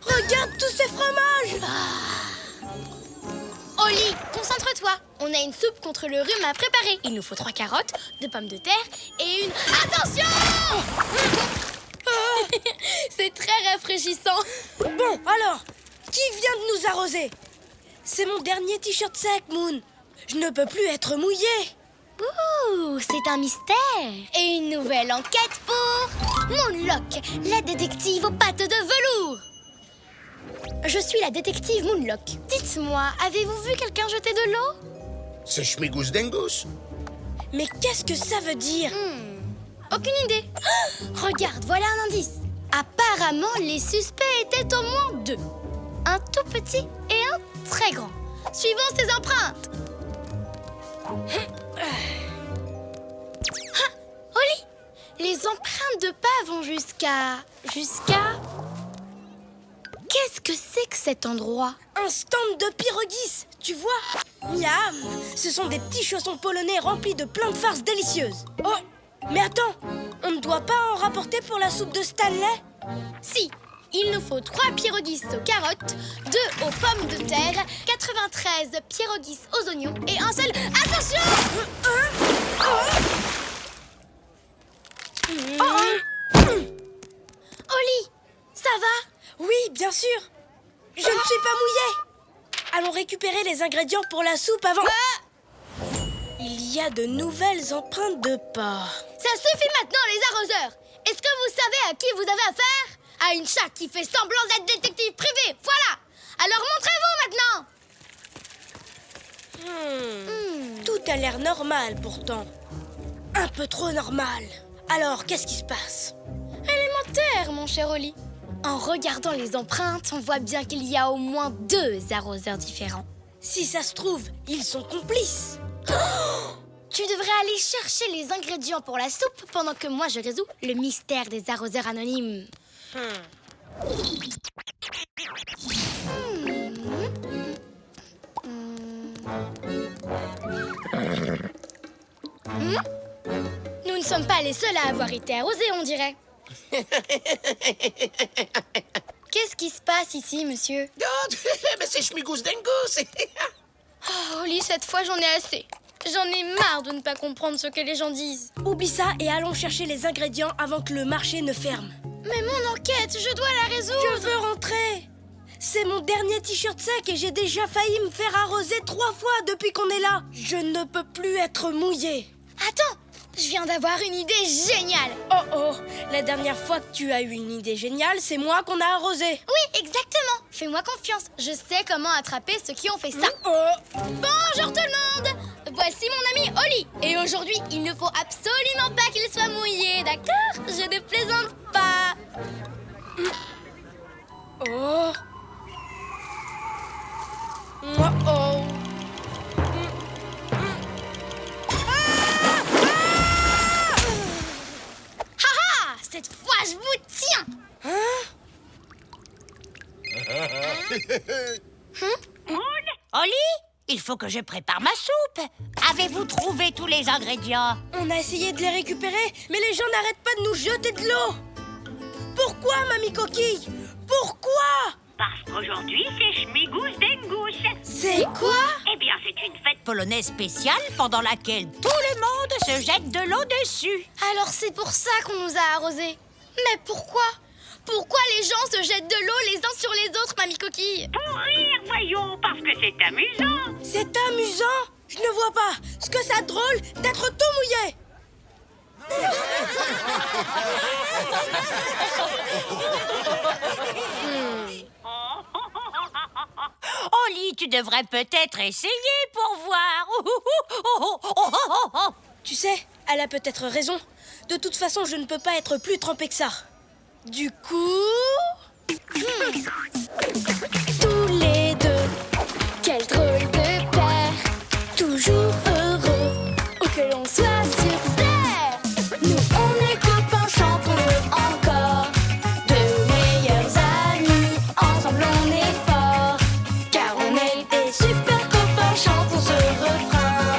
regarde tous ces fromages! Oli, concentre-toi. On a une soupe contre le rhume à préparer. Il nous faut 3 carottes, 2 pommes de terre et une... Attention! C'est très rafraîchissant. Bon, alors, qui vient de nous arroser? C'est mon dernier t-shirt sec, Moon. Je ne peux plus être mouillé. Ouh, c'est un mystère. Et une nouvelle enquête pour Moonlock, la détective aux pattes de velours. Je suis la détective Moonlock. Dites-moi, avez-vous vu quelqu'un jeter de l'eau? C'est Schmigus Dengus. Mais qu'est-ce que ça veut dire? Aucune idée. Regarde, voilà un indice. Apparemment, les suspects étaient au moins 2. Un tout petit et un très grand. Suivons ces empreintes. Oli, les empreintes de pas vont jusqu'à... Qu'est-ce que c'est que cet endroit? Un stand de pyroguis, tu vois? Miam! Ce sont des petits chaussons polonais remplis de plein de farces délicieuses. Oh, mais attends, on ne doit pas en rapporter pour la soupe de Stanley? Si, il nous faut 3 pyroguis aux carottes, 2 aux pommes de terre, 93 pyroguis aux oignons et un seul... Attention! Oli, ça va? Oui, bien sûr. Je ne suis pas mouillée. Allons récupérer les ingrédients pour la soupe avant... Il y a de nouvelles empreintes de pas. Ça suffit maintenant, les arroseurs. Est-ce que vous savez à qui vous avez affaire? À une chatte qui fait semblant d'être détective privé, voilà. Alors montrez-vous maintenant. Tout a l'air normal pourtant. Un peu trop normal. Alors, qu'est-ce qui se passe? Élémentaire, mon cher Oli. En regardant les empreintes, on voit bien qu'il y a au moins 2 arroseurs différents. Si ça se trouve, ils sont complices. Tu devrais aller chercher les ingrédients pour la soupe pendant que moi je résous le mystère des arroseurs anonymes. Nous ne sommes pas les seuls à avoir été arrosés, on dirait. Qu'est-ce qui se passe ici, monsieur? Mais c'est Schmigous Dengus. Oh, Oli, cette fois j'en ai assez. J'en ai marre de ne pas comprendre ce que les gens disent. Oublie ça et allons chercher les ingrédients avant que le marché ne ferme. Mais mon enquête, je dois la résoudre. Je veux rentrer. C'est mon dernier t-shirt sec et j'ai déjà failli me faire arroser 3 fois depuis qu'on est là. Je ne peux plus être mouillé. Attends, je viens d'avoir une idée géniale. Oh, la dernière fois que tu as eu une idée géniale, c'est moi qu'on a arrosé. Oui, exactement. Fais-moi confiance. Je sais comment attraper ceux qui ont fait ça. Bonjour tout le monde. Voici mon ami Oli. Et aujourd'hui, il ne faut absolument pas qu'il soit mouillé, d'accord? Je ne plaisante pas. Oh. Haha, cette fois, je vous tiens. Oli, il faut que je prépare ma soupe. Avez-vous trouvé tous les ingrédients? On a essayé de les récupérer, mais les gens n'arrêtent pas de nous jeter de l'eau. Pourquoi, Mamie Coquille? Pourquoi? Parce qu'aujourd'hui, c'est Schmigous Dengus. C'est quoi? Eh bien, c'est une fête polonaise spéciale pendant laquelle tout le monde se jette de l'eau dessus. Alors c'est pour ça qu'on nous a arrosés. Mais pourquoi? Pourquoi les gens se jettent de l'eau les uns sur les autres, Mamie Coquille? Pour rire, voyons, parce que c'est amusant. C'est amusant? Je ne vois pas. Ce que ça drôle d'être tout mouillé. Oli, tu devrais peut-être essayer pour voir. Tu sais, elle a peut-être raison. De toute façon, je ne peux pas être plus trempé que ça. Du coup... Tous les deux, quel drôle de paire. Toujours heureux, où que l'on soit sur terre. Nous on est copains, chantons-le encore. Deux meilleurs amis, ensemble on est forts. Car on est des super copains, chantons ce refrain.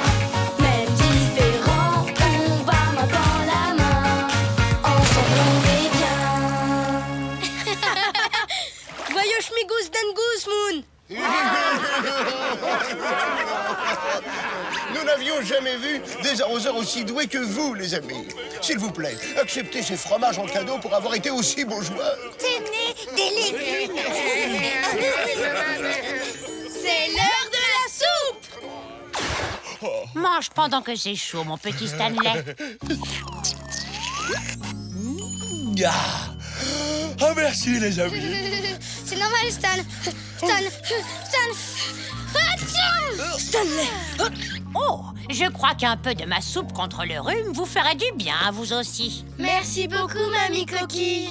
Même différents, on va main dans la main. Ensemble on est bien. Voyons Schmigous Dengus, Moon. Nous n'avions jamais vu des arroseurs aussi doués que vous, les amis. S'il vous plaît, acceptez ces fromages en cadeau pour avoir été aussi bons joueurs. Tenez, des légumes. C'est l'heure de la soupe. Mange pendant que c'est chaud, mon petit Stanley. Ah, merci, les amis. C'est normal, Stan. Stanley. Oh, je crois qu'un peu de ma soupe contre le rhume vous ferait du bien à vous aussi. Merci beaucoup, Mamie Coquille.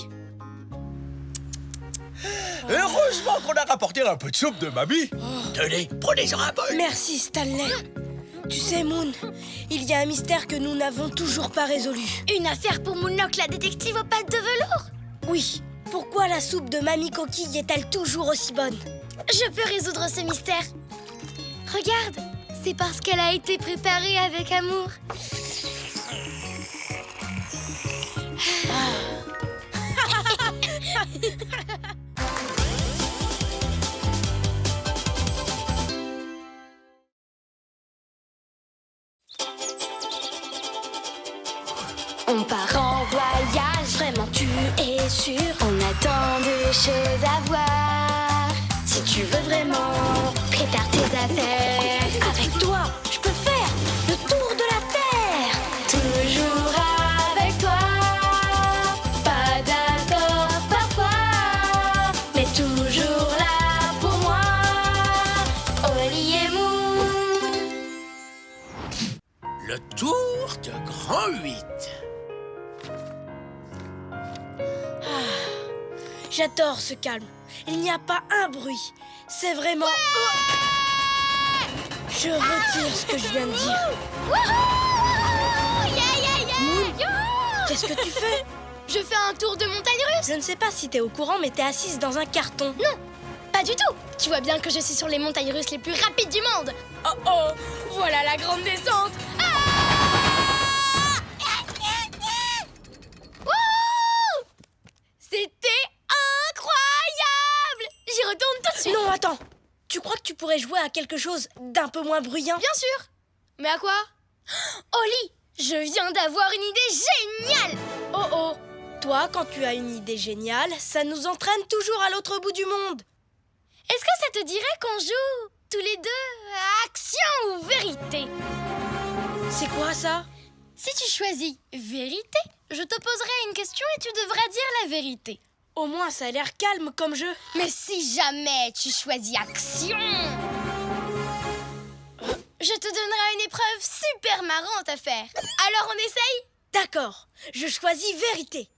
Heureusement qu'on a rapporté un peu de soupe de mamie. Tenez, prenez-en un bol. Merci, Stanley. Tu sais, Moon, il y a un mystère que nous n'avons toujours pas résolu. Une affaire pour Moonlock, la détective aux pattes de velours. Oui, pourquoi la soupe de Mamie Coquille est-elle toujours aussi bonne? Je peux résoudre ce mystère. Regarde, c'est parce qu'elle a été préparée avec amour. On part en voyage, vraiment tu es sûr. On a tant de choses à voir. Si tu veux vraiment, prépare tes affaires. Avec toi, je peux faire le tour de la terre. Toujours avec toi. Pas d'accord parfois, mais toujours là pour moi. Oli et Moon. Le tour de Grand 8. J'adore ce calme. Il n'y a pas un bruit. C'est vraiment... Oh. Je retire ce que je viens de dire. Moon, qu'est-ce que tu fais? Je fais un tour de montagne russe. Je ne sais pas si t'es au courant, mais t'es assise dans un carton. Non, pas du tout. Tu vois bien que je suis sur les montagnes russes les plus rapides du monde. Oh oh, voilà la grande descente. Wouh! C'était incroyable. J'y retourne tout de suite. Non, attends. Tu crois que tu pourrais jouer à quelque chose d'un peu moins bruyant? Bien sûr. Mais à quoi? Oli, je viens d'avoir une idée géniale. Oh oh. Toi, quand tu as une idée géniale, ça nous entraîne toujours à l'autre bout du monde. Est-ce que ça te dirait qu'on joue tous les deux à action ou vérité? C'est quoi ça? Si tu choisis vérité, je te poserai une question et tu devras dire la vérité. Au moins, ça a l'air calme comme jeu. Mais si jamais tu choisis action, je te donnerai une épreuve super marrante à faire. Alors on essaye? D'accord, je choisis vérité.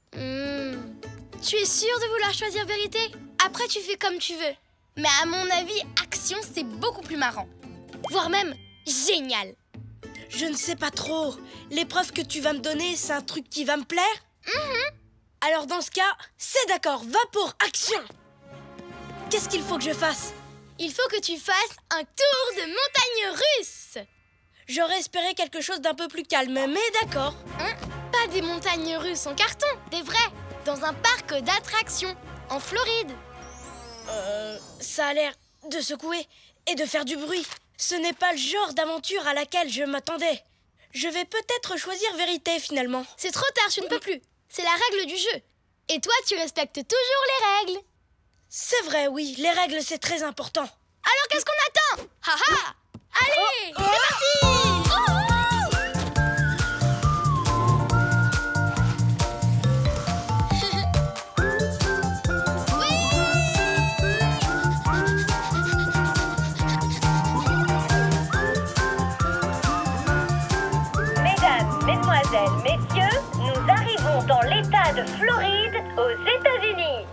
Tu es sûr de vouloir choisir vérité? Après, tu fais comme tu veux. Mais à mon avis, action, c'est beaucoup plus marrant. Voire même génial. Je ne sais pas trop. L'épreuve que tu vas me donner, c'est un truc qui va me plaire? Alors dans ce cas, c'est d'accord, va pour action. Qu'est-ce qu'il faut que je fasse? Il faut que tu fasses un tour de montagne russe. J'aurais espéré quelque chose d'un peu plus calme, mais d'accord. Pas des montagnes russes en carton, des vraies, dans un parc d'attractions, en Floride. Ça a l'air de secouer et de faire du bruit. Ce n'est pas le genre d'aventure à laquelle je m'attendais. Je vais peut-être choisir vérité finalement. C'est trop tard, tu ne peux plus. C'est la règle du jeu. Et toi, tu respectes toujours les règles. C'est vrai, oui, les règles c'est très important. Alors qu'est-ce qu'on attend? Haha! Allez, c'est parti! Mesdames, mesdemoiselles, messieurs, nous arrivons dans l'État de Floride, aux États-Unis.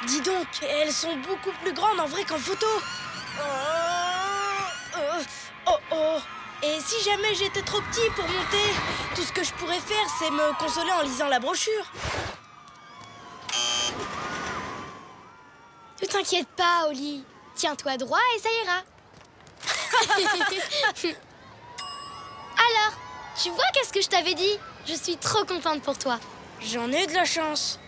Dis donc, elles sont beaucoup plus grandes en vrai qu'en photo. Et si jamais j'étais trop petit pour monter, tout ce que je pourrais faire, c'est me consoler en lisant la brochure. Ne t'inquiète pas, Oli. Tiens-toi droit et ça ira. Alors, tu vois qu'est-ce que je t'avais dit? Je suis trop contente pour toi. J'en ai de la chance.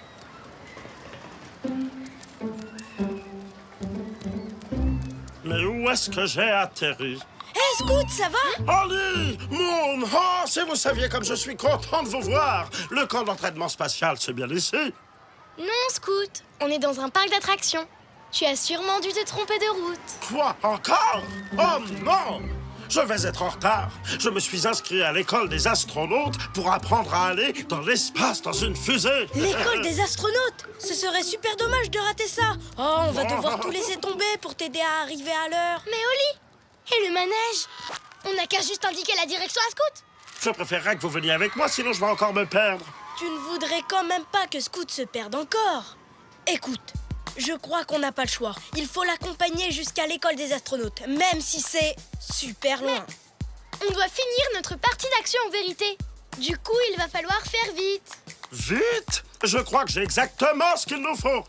Mais où est-ce que j'ai atterri? Hé, Scout, ça va? Oli! Moon! Oh, si vous saviez comme je suis content de vous voir! Le camp d'entraînement spatial, c'est bien ici? Non, Scout, on est dans un parc d'attractions. Tu as sûrement dû te tromper de route. Quoi? Encore? Oh non! Je vais être en retard. Je me suis inscrit à l'école des astronautes pour apprendre à aller dans l'espace dans une fusée. L'école des astronautes? Ce serait super dommage de rater ça. Oh, on va devoir tout laisser tomber pour t'aider à arriver à l'heure. Mais Oli, et le manège? On n'a qu'à juste indiquer la direction à Scout. Je préférerais que vous veniez avec moi, sinon je vais encore me perdre. Tu ne voudrais quand même pas que Scout se perde encore. Écoute, je crois qu'on n'a pas le choix. Il faut l'accompagner jusqu'à l'école des astronautes, même si c'est super loin. Mais on doit finir notre partie d'action en vérité. Du coup, il va falloir faire vite. Vite? Je crois que j'ai exactement ce qu'il nous faut.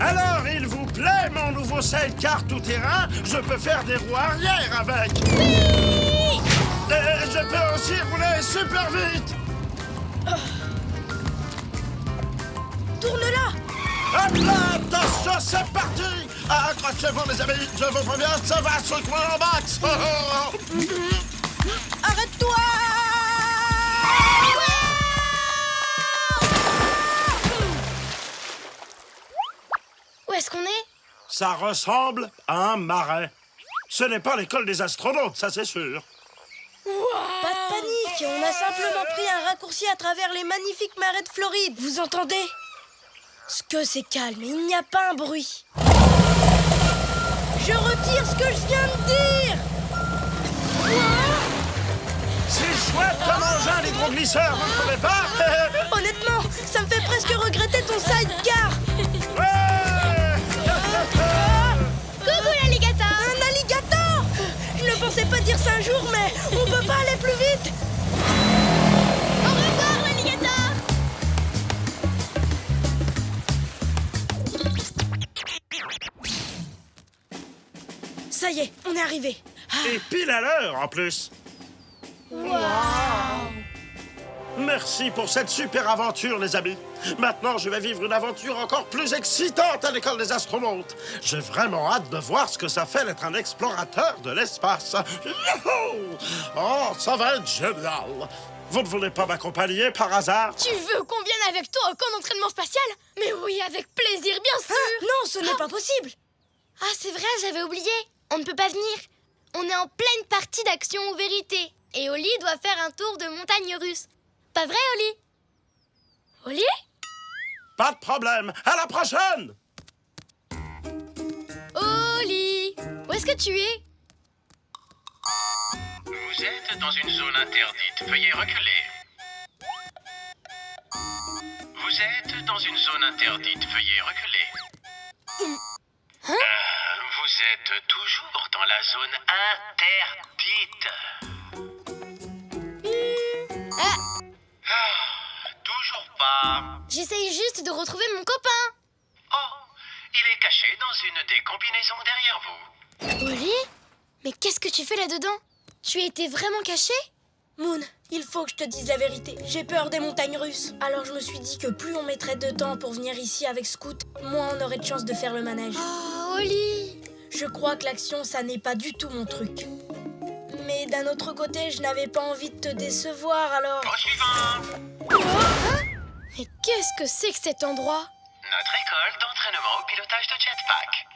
Alors, il vous plaît, mon nouveau sidecar tout-terrain? Je peux faire des roues arrière avec. Oui! Et je peux aussi rouler super vite. Tourne-la! Hop là, attention, c'est parti! Accrochez-vous, les amis, je vous préviens, ça va secouer en max! Arrête-toi! Où est-ce qu'on est? Ça ressemble à un marais. Ce n'est pas l'école des astronautes, ça c'est sûr. Pas de panique, on a simplement pris un raccourci à travers les magnifiques marais de Floride. Vous entendez? Ce que c'est calme, il n'y a pas un bruit. Je retire ce que je viens de dire. C'est chouette de manger un hydroglisseur, vous ne trouvez pas? Honnêtement, ça me fait presque regretter ton sidecar. Ouais! Coucou l'alligator! Un alligator! Je ne pensais pas dire ça un jour, mais on peut pas aller plus vite. Au revoir l'alligator! Ça y est, on est arrivé. Et pile à l'heure, en plus. Merci pour cette super aventure, les amis. Maintenant, je vais vivre une aventure encore plus excitante à l'école des astronautes. J'ai vraiment hâte de voir ce que ça fait d'être un explorateur de l'espace. Youhou! Oh, ça va être génial. Vous ne voulez pas m'accompagner par hasard? Tu veux qu'on vienne avec toi au camp d'entraînement spatial? Mais oui, avec plaisir, bien sûr! Non, ce n'est pas possible. Ah, c'est vrai, j'avais oublié. On ne peut pas venir. On est en pleine partie d'action ou vérité. Et Oli doit faire un tour de montagne russe. Pas vrai, Oli? Oli? Pas de problème. À la prochaine! Oli! Où est-ce que tu es? Vous êtes dans une zone interdite. Veuillez reculer. Vous êtes dans une zone interdite. Veuillez reculer. Vous êtes toujours dans la zone interdite. Toujours pas. J'essaye juste de retrouver mon copain. Oh, il est caché dans une des combinaisons derrière vous. Oli? Mais qu'est-ce que tu fais là-dedans? Tu étais vraiment caché? Moon, il faut que je te dise la vérité. J'ai peur des montagnes russes. Alors je me suis dit que plus on mettrait de temps pour venir ici avec Scout, moins on aurait de chance de faire le manège. Oh, Oli! Je crois que l'action, ça n'est pas du tout mon truc. Mais d'un autre côté, je n'avais pas envie de te décevoir, alors... Au suivant. Mais qu'est-ce que c'est que cet endroit? Notre école d'entraînement au pilotage de jetpack.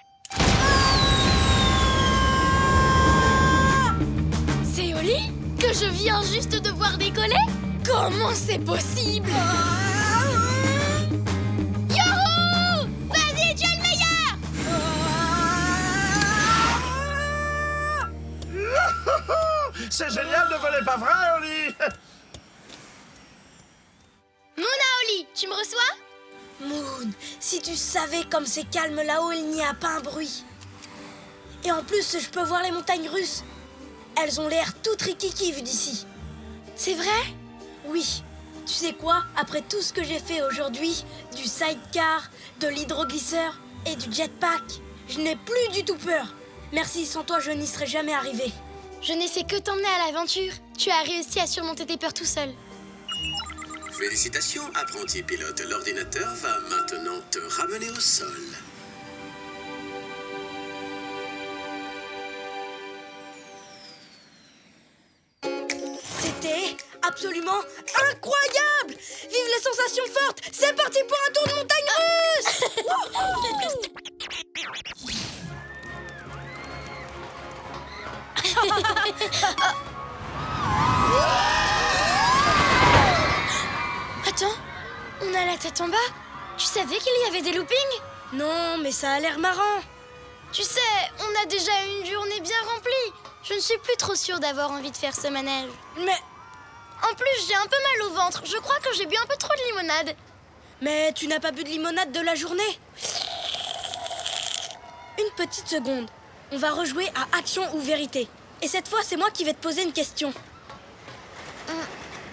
C'est Oli? Que je viens juste de voir décoller? Comment c'est possible? Youhou! Vas-y, tu es le meilleur! C'est génial de voler, pas vrai, Oli? Mouna, Oli, tu me reçois? Moon, si tu savais comme c'est calme là-haut, il n'y a pas un bruit. Et en plus, je peux voir les montagnes russes. Elles ont l'air toutes rikiki vues d'ici. C'est vrai? Oui. Tu sais quoi? Après tout ce que j'ai fait aujourd'hui, du sidecar, de l'hydroglisseur et du jetpack, je n'ai plus du tout peur. Merci, sans toi, je n'y serais jamais arrivé. Je n'ai fait que t'emmener à l'aventure. Tu as réussi à surmonter tes peurs tout seul. Félicitations, apprenti pilote. L'ordinateur va maintenant te ramener au sol. C'était absolument incroyable! Vive les sensations fortes! C'est parti pour un tour de montagne russe! Attends, on a la tête en bas. Tu savais qu'il y avait des loopings? Non, mais ça a l'air marrant. Tu sais, on a déjà une journée bien remplie. Je ne suis plus trop sûre d'avoir envie de faire ce manège. Mais En plus, j'ai un peu mal au ventre. Je crois que j'ai bu un peu trop de limonade. tu n'as pas bu de limonade de la journée? Une petite seconde. On va rejouer à action ou vérité. Et cette fois, c'est moi qui vais te poser une question.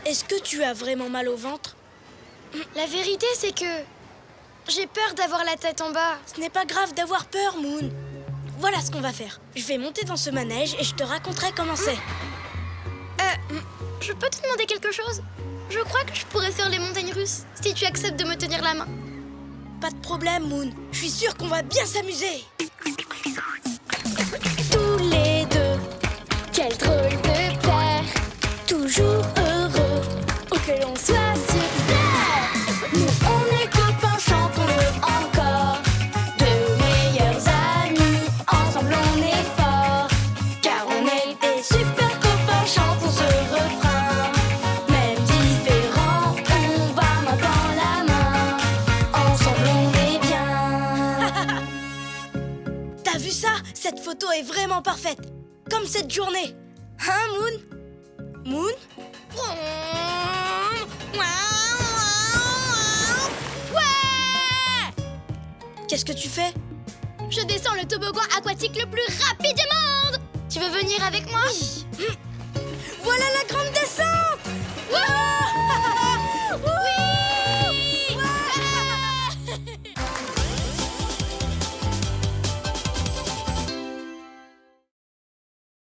Est-ce que tu as vraiment mal au ventre? La vérité, c'est que j'ai peur d'avoir la tête en bas. Ce n'est pas grave d'avoir peur, Moon. Voilà ce qu'on va faire. Je vais monter dans ce manège et je te raconterai comment c'est. Je peux te demander quelque chose? Je crois que je pourrais faire les montagnes russes si tu acceptes de me tenir la main. Pas de problème, Moon. Je suis sûre qu'on va bien s'amuser. Tous les deux, quel drôle de paire. Toujours heureux, où que l'on soit sur terre. Nous on est copains, chantons-le encore. Deux meilleurs amis, ensemble on est forts. Car on est des super copains, chantons ce refrain. Même différents, on va main dans la main. Ensemble on est bien. T'as vu ça? Cette photo est vraiment parfaite. Comme cette journée. Hein, Moon? Moon? Ouais! Qu'est-ce que tu fais? Je descends le toboggan aquatique le plus rapide du monde! Tu veux venir avec moi? Voilà la grande descente! Oui!